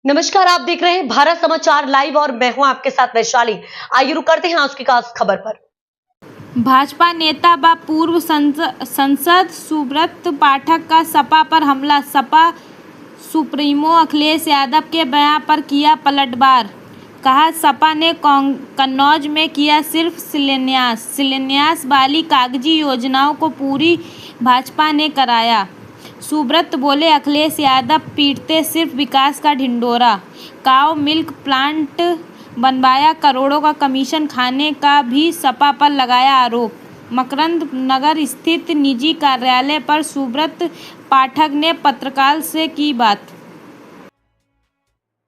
नमस्कार, आप देख रहे हैं भारत समाचार लाइव और मैं हूं आपके साथ वैशाली। आइए रुक करते हैं आज की खास खबर पर। भाजपा नेता व पूर्व सांसद सुब्रत पाठक का सपा पर हमला। सपा सुप्रीमो अखिलेश यादव के बयान पर किया पलटवार। कहा, सपा ने कन्नौज में किया सिर्फ शिलान्यास वाली कागजी योजनाओं को पूरी भाजपा ने कराया। सुब्रत बोले, अखिलेश यादव पीटते सिर्फ विकास का ढिंढोरा। काऊ मिल्क प्लांट बनवाया, करोड़ों का कमीशन खाने का भी सपा पर लगाया आरोप। मकरंद नगर स्थित निजी कार्यालय पर सुब्रत पाठक ने पत्रकार से की बात।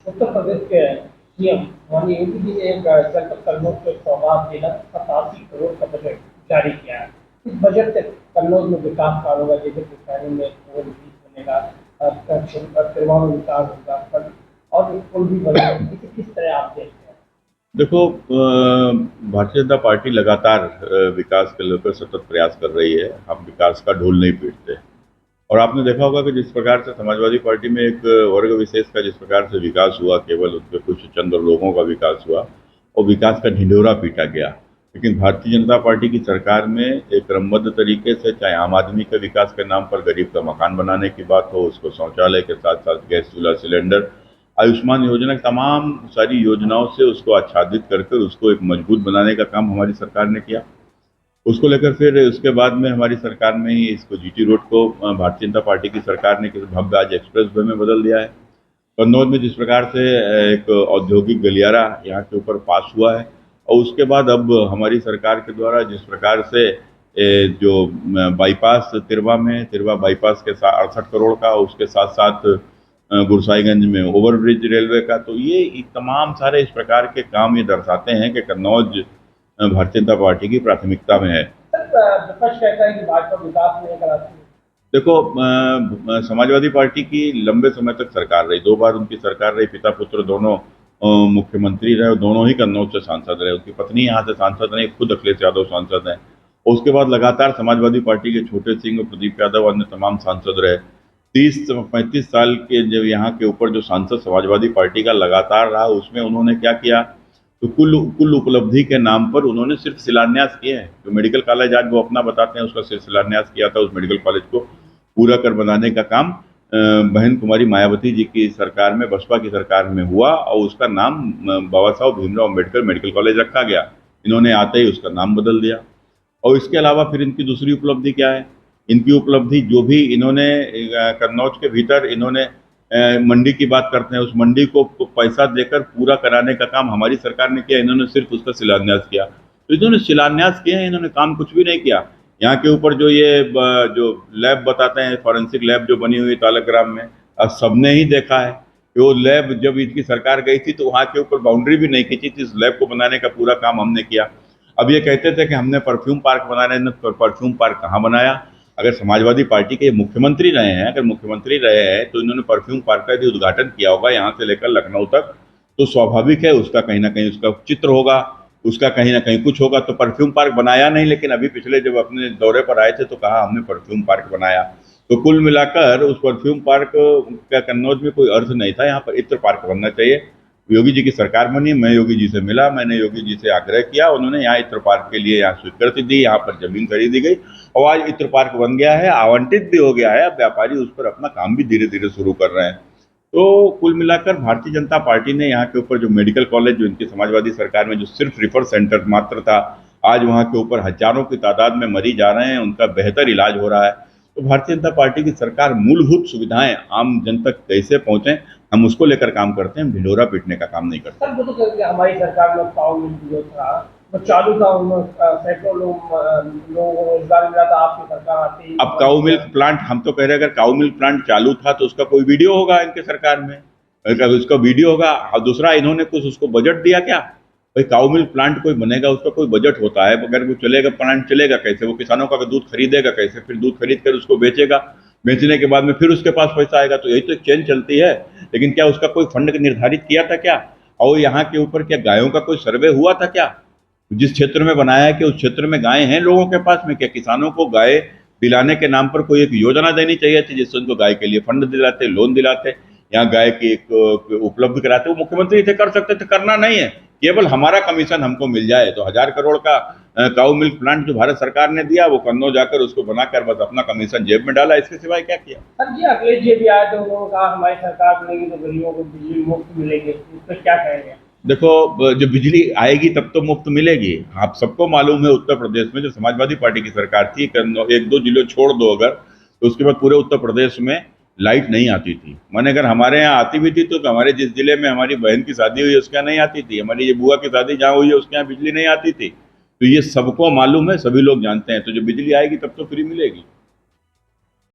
उत्तर प्रदेश के सीएम माननीय योगी जी ने एक जनपद कन्नौज को सौगात देकर 87 करोड़ का बजट जारी किया है। इस बजट से कन्नौज में विकास कार्य होगा, जैसे किसानी में होने का, तिरवा में विकास होगा और पुल भी बनेगा। इसे किस तरह आप देखते हैं? देखो, भारतीय जनता पार्टी लगातार विकास के लेकर सतत प्रयास कर रही है। हम विकास का ढोल नहीं पीटते। और आपने देखा होगा कि जिस प्रकार से समाजवादी पार्टी में एक वर्ग विशेष का जिस प्रकार से विकास हुआ, केवल उनके कुछ चंद लोगों का विकास हुआ और विकास का ढिंढोरा पीटा गया। लेकिन भारतीय जनता पार्टी की सरकार में एक क्रमबद्ध तरीके से, चाहे आम आदमी के विकास के नाम पर गरीब का मकान बनाने की बात हो, उसको शौचालय के साथ साथ गैस चूल्हा सिलेंडर, आयुष्मान योजना, तमाम सारी योजनाओं से उसको आच्छादित करके उसको एक मजबूत बनाने का काम हमारी सरकार ने किया। उसको लेकर फिर उसके बाद में हमारी सरकार में ही इसको जीटी रोड को भारतीय जनता पार्टी की सरकार ने किसी भव्य आज एक्सप्रेस वे में बदल दिया है। कन्नौज में जिस प्रकार से एक औद्योगिक गलियारा यहाँ के ऊपर पास हुआ है, और उसके बाद अब हमारी सरकार के द्वारा जिस प्रकार से जो बाईपास तिरवा बाईपास के 68 करोड़ का, उसके साथ साथ गुरसाईगंज में ओवरब्रिज रेलवे का, तो ये तमाम सारे इस प्रकार के काम ये दर्शाते हैं कि कन्नौज भारतीय जनता पार्टी की प्राथमिकता में है। विपक्ष कहता है कि भाजपा विकास नहीं कराती। देखो, समाजवादी पार्टी की लंबे समय तक सरकार रही, 2 बार उनकी सरकार रही, पिता पुत्र दोनों मुख्यमंत्री रहे और दोनों ही कन्नौज से सांसद रहे। उनकी पत्नी यहाँ से सांसद रही, खुद अखिलेश यादव सांसद हैं। और उसके बाद लगातार समाजवादी पार्टी के छोटे सिंह और प्रदीप यादव अन्य तमाम सांसद रहे। 30-35 साल के जब यहाँ के ऊपर जो सांसद समाजवादी पार्टी का लगातार रहा, उसमें उन्होंने क्या किया, तो कुल उपलब्धि के नाम पर उन्होंने सिर्फ शिलान्यास किए हैं। जो मेडिकल कॉलेज आज वो अपना बताते हैं, उसका सिर्फ शिलान्यास किया था। उस मेडिकल कॉलेज को पूरा कर बनाने का काम बहन कुमारी मायावती जी की सरकार में, बसपा की सरकार में हुआ और उसका नाम बाबा साहब भीमराव अम्बेडकर मेडिकल कॉलेज रखा गया। इन्होंने आते ही उसका नाम बदल दिया। और इसके अलावा फिर इनकी दूसरी उपलब्धि क्या है? इनकी उपलब्धि जो भी इन्होंने कन्नौज के भीतर इन्होंने मंडी की बात करते हैं, उस मंडी को पैसा देकर पूरा कराने का काम हमारी सरकार ने किया। इन्होंने सिर्फ उसका शिलान्यास किया। तो इन्होंने शिलान्यास किए हैं, इन्होंने काम कुछ भी नहीं किया। यहाँ के ऊपर जो ये जो लैब बताते हैं, फॉरेंसिक लैब जो बनी हुई तालग्राम में, अब सबने ही देखा है कि वो लैब जब इनकी सरकार गई थी तो वहाँ के ऊपर बाउंड्री भी नहीं खींची थी। इस लैब को बनाने का पूरा काम हमने किया। अब ये कहते थे कि हमने परफ्यूम पार्क बनाने, परफ्यूम पार्क कहाँ बनाया? अगर समाजवादी पार्टी के मुख्यमंत्री रहे हैं, अगर मुख्यमंत्री रहे हैं तो इन्होंने परफ्यूम पार्क का यदि उद्घाटन किया होगा यहाँ से लेकर लखनऊ तक, तो स्वाभाविक है उसका कहीं ना कहीं उसका चित्र होगा, उसका कहीं ना कहीं कुछ होगा। तो परफ्यूम पार्क बनाया नहीं, लेकिन अभी पिछले जब अपने दौरे पर आए थे तो कहा हमने परफ्यूम पार्क बनाया। तो कुल मिलाकर उस परफ्यूम पार्क का कन्नौज में कोई अर्थ नहीं था। यहाँ पर इत्र पार्क बनना चाहिए। योगी जी की सरकार बनी, मैं योगी जी से मिला, मैंने योगी जी से आग्रह किया, उन्होंने यहाँ इत्र पार्क के लिए यहाँ स्वीकृति दी, यहाँ पर जमीन खरीदी गई और आज इत्र पार्क बन गया है, आवंटित भी हो गया है। अब व्यापारी उस पर अपना काम भी धीरे धीरे शुरू कर रहे हैं। तो कुल मिलाकर भारतीय जनता पार्टी ने यहाँ के ऊपर जो मेडिकल कॉलेज जो इनकी समाजवादी सरकार में जो सिर्फ रिफर सेंटर मात्र था, आज वहाँ के ऊपर हजारों की तादाद में मरीज आ रहे हैं, उनका बेहतर इलाज हो रहा है। तो भारतीय जनता पार्टी की सरकार मूलभूत सुविधाएं आम जन तक कैसे पहुंचे, हम उसको लेकर काम करते हैं, ढिंढोरा पीटने का काम नहीं करते। सर, तो हमारी सरकार में काऊ मिल्क जो था वो चालू था, सैकड़ों लोगों को रोजगार मिला था। आपकी सरकार आती, अब काऊ मिल्क प्लांट, हम तो कह रहे हैं अगर काऊ मिल्क प्लांट चालू था तो उसका कोई वीडियो होगा इनके सरकार में, उसका वीडियो होगा। और दूसरा, इन्होंने कुछ उसको बजट दिया क्या? भाई, काऊ मिल्क प्लांट कोई बनेगा उसका कोई बजट होता है। अगर वो चलेगा, प्लांट चलेगा कैसे? वो किसानों का दूध खरीदेगा कैसे? फिर दूध खरीद कर उसको बेचेगा, बेचने के बाद में फिर उसके पास पैसा आएगा। तो यही तो एक चेन चलती है। लेकिन क्या उसका कोई फंड निर्धारित किया था क्या? और यहाँ के ऊपर क्या गायों का कोई सर्वे हुआ था क्या? जिस क्षेत्र में बनाया है कि उस क्षेत्र में गायें हैं लोगों के पास में, क्या किसानों को गाय दिलाने के नाम पर कोई एक योजना देनी चाहिए थी जिससे उनको गाय के लिए फंड दिलाते, लोन दिलाते? यहाँ गाय की एक उपलब्ध कराते, वो मुख्यमंत्री थे, कर सकते थे, करना नहीं है। केवल हमारा कमीशन हमको मिल जाए तो 1000 करोड़ का काऊ मिल्क प्लांट जो भारत सरकार ने दिया, वो कन्नौज जाकर उसको बनाकर बस अपना कमीशन जेब में डाला, इसके सिवाय क्या किया। सर जी, अखिलेश जी भी आए थे, उन्होंने कहा हमारी सरकार बनेगी तो गरीबों को बिजली मुफ्त मिलेगी, इस पर क्या कहेंगे? देखो, जब बिजली आएगी तब तो मुफ्त मिलेगी। आप सबको मालूम है उत्तर प्रदेश में जो समाजवादी पार्टी की सरकार थी, 1-2 जिले छोड़ दो अगर, तो उसके बाद पूरे उत्तर प्रदेश में लाइट नहीं आती थी। माने अगर हमारे यहाँ आती भी थी तो हमारे जिस जिले में हमारी बहन की शादी हुई है उसके यहाँ नहीं आती थी, हमारी ये बुआ की शादी जहाँ हुई है उसके यहाँ बिजली नहीं आती थी। तो ये सबको मालूम है, सभी लोग जानते हैं। तो जब बिजली आएगी तब तो फ्री मिलेगी।